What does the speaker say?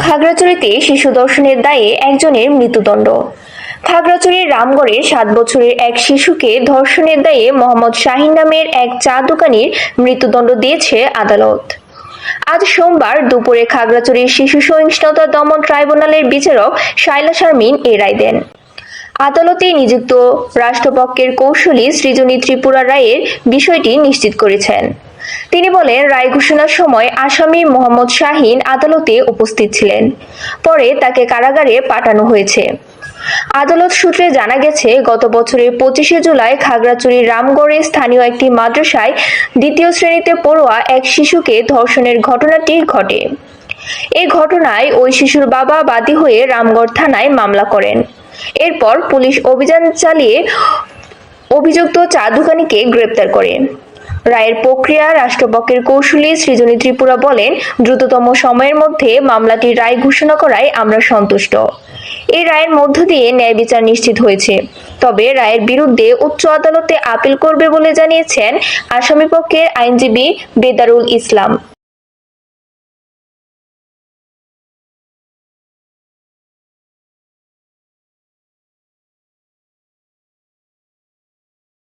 খাগড়াছড়িতে শিশু ধর্ষণের দায়ে একজনের মৃত্যুদণ্ড। খাগড়াছড়ির রামগড়ে 7 বছরের এক শিশুকে ধর্ষণের দায়ে মোহাম্মদ শাহীন নামের এক চা দোকানির মৃত্যুদণ্ড দিয়েছে আদালত। আজ সোমবার দুপুরে খাগড়াছড়ির শিশু সহিংসতা দমন ট্রাইব্যুনালের বিচারক শায়লা শারমিন এ রায় দেন। আদালতে নিযুক্ত রাষ্ট্রপক্ষের কৌঁসুলি সৃজনী ত্রিপুরা রায়ের বিষয়টি নিশ্চিত করেছেন। তিনি বলেন, রায় ঘোষণার সময় আসামি মোহাম্মদ শাহীন আদালতে উপস্থিত ছিলেন। পরে তাকে কারাগারে পাঠানো হয়েছে। আদালত সূত্রে জানা গেছে, গত বছরের 25শে জুলাই খাগড়াছড়ির রামগড়ে স্থানীয় একটি মাদ্রাসায় 2য় শ্রেণীতে পড়ুয়া এক শিশুকে ধর্ষণের ঘটনাটি ঘটে। এই ঘটনায় ওই শিশুর বাবা বাদী হয়ে রামগড় থানায় মামলা করেন। এরপর পুলিশ অভিযান চালিয়ে অভিযুক্ত চা দোকানিকে গ্রেপ্তার করে। রায়ের প্রক্রিয়া রাষ্ট্রপক্ষের কৌঁসুলি সৃজনী ত্রিপুরা বলেন, দ্রুততম সময়ের মধ্যে মামলাটির রায় ঘোষণা করায় আমরা সন্তুষ্ট। এই রায়ের মধ্য দিয়ে ন্যায় বিচার নিশ্চিত হয়েছে। তবে রায়ের বিরুদ্ধে উচ্চ আদালতে আপিল করবে বলে জানিয়েছেন আসামিপক্ষের আইনজীবী বেদারুল ইসলাম।